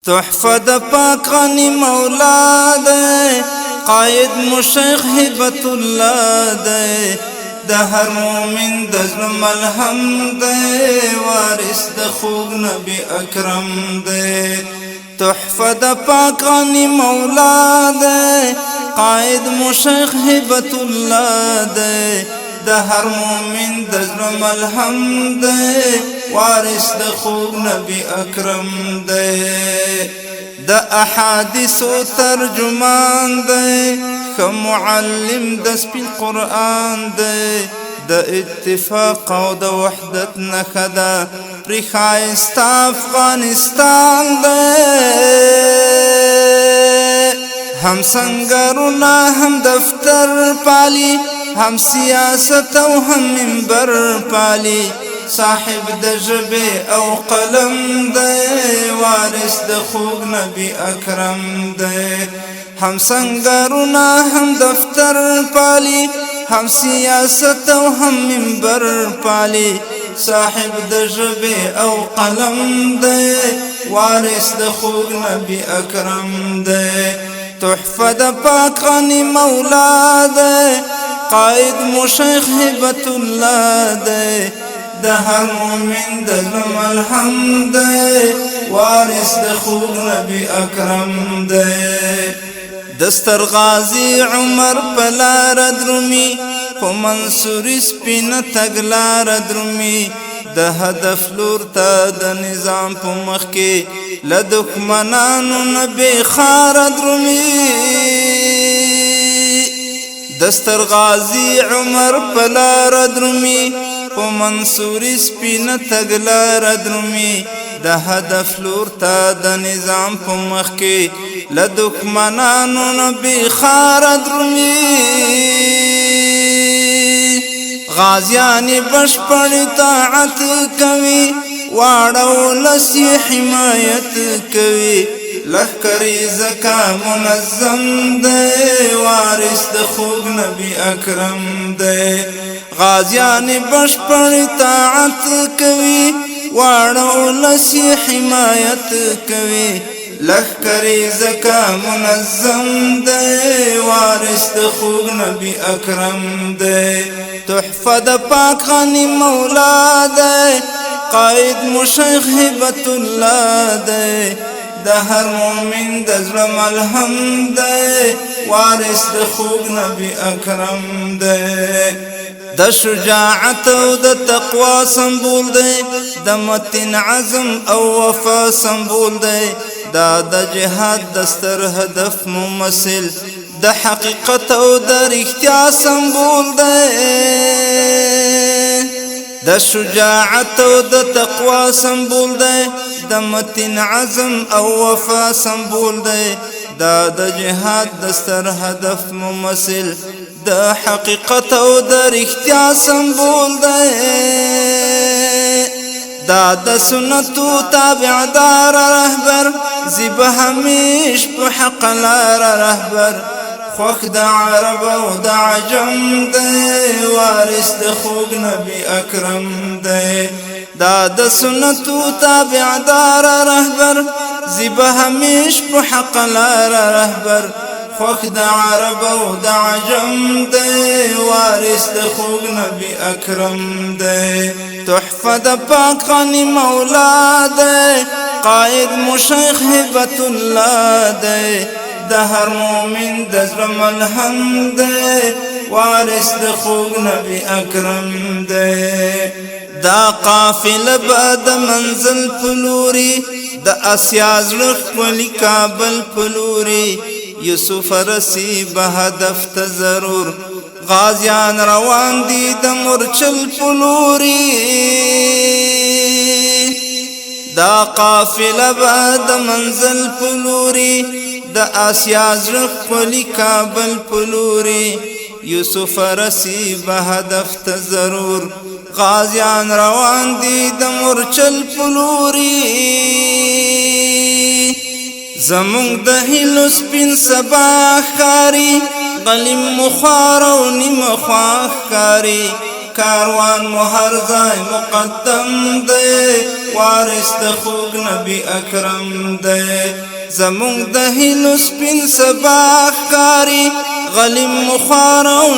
تحفه د پاک غنی مولا دے قائد مشیخ هبت الله دے د هر مومن د زړه ملهم دے وارث د خوږ نبی اکرم دے تحفه د پاک غنی مولا دے قائد مشیخ هبت الله دے د هر مومن د زړه ملهم دے وارث د خوږ نبی اکرم دے د احادیث ترجمان دے خ معلم د سپین قرآن دے د اتفاق او د وحدت نخدا پر خایستا افغانستان دے هم سنگرنا هم دفتر پالی هم سیاست او هم منبر پالی صاحب د ژبې او قلم دی وارث د خوږ نبی اکرم دی هم سنگرنا هم دفتر پالی هم سیاست او هم منبر پالی صاحب د ژبې او قلم دی وارث د خوږ نبی اکرم دی تحفه د پاک غنی مولا دی قائد مشیخ هبت الله دے د هر مومن د زړه ملهم دے وارث د خوږ نبی اکرم دے دستر غازی عمر په لاره درومي په منصوري سپینه تګلاره درومي د هدف لور ته د نظام په مخ کې له دښمنانو نه بېخاره درومي دستر غازی عمر په لاره درومي په منصوري سپینه تګلاره درومي د هدف لور ته د نظام په مخ کې له دښمنانو نه بېخاره درومي غازیان بشپړ طاعت کوي واړه ولس یې حمایت کوي لښکرې زکا منظم دی وارث د خوږ نبی اکرم دی غازیان بشپړ طاعت کوي واړه ولس یې حمایت کوي لښکرې زکا منظم دی وارث د خوږ نبی اکرم دی تحفه د پاک غنی مولا دی قائد مشیخ هبت الله دی د هر مومن د زړه ملهم دی وارث د خوږ نبی اکرم دی د شجاعت او د تقوا سمبول دی د متین عزم او وفا سمبول دی دا د جهاد د ستر هدف ممثل د حقیقت او د رښتیا سمبول دی د شجاعت او د تقوا سمبول دی د متین عزم او وفا سمبول دی دا د جهاد د ستر هدف ممثل د حقیقت او د رښتیا سمبول دی دا د سنتو تابعدار رهبر زیبه همیش په حق لار رهبر خوښ د عرب او د عجم دی وارث د خوږ نبی اکرم دی دا د سنتو تابعدار رهبر زیبه همیش په حق لار رهبر خوښ د عرب او د عجم دی وارث د خوږ نبی اکرم دی تحفه د پاک غنی مولا دی قائد مشیخ هبت الله دی د هر مومن د زړه ملهم دی وارث د خوږ نبی اکرم دی دا قافله به د منزل په لوري د اسیا زړه ښکلي کابل په لوري یوسف رسی به هدف ته ضرور غازیان روان دي د مورچل په لوري دا قافله به د منزل په لوري د اسیا زړه ښکلي کابل په لوري یوسف رسی به هدف ته ضرور غازیان روان دي د مورچل په لوري زمونږ د هیلو سپین سبا ښکاري غلیم مخوار او نیمه خوا ښکاري کاروان مو هر ځای مقدم دی وارث د خوږ نبی اکرم دی زمونږ د هیلو سپین سبا ښکاري غلیم مو خوار او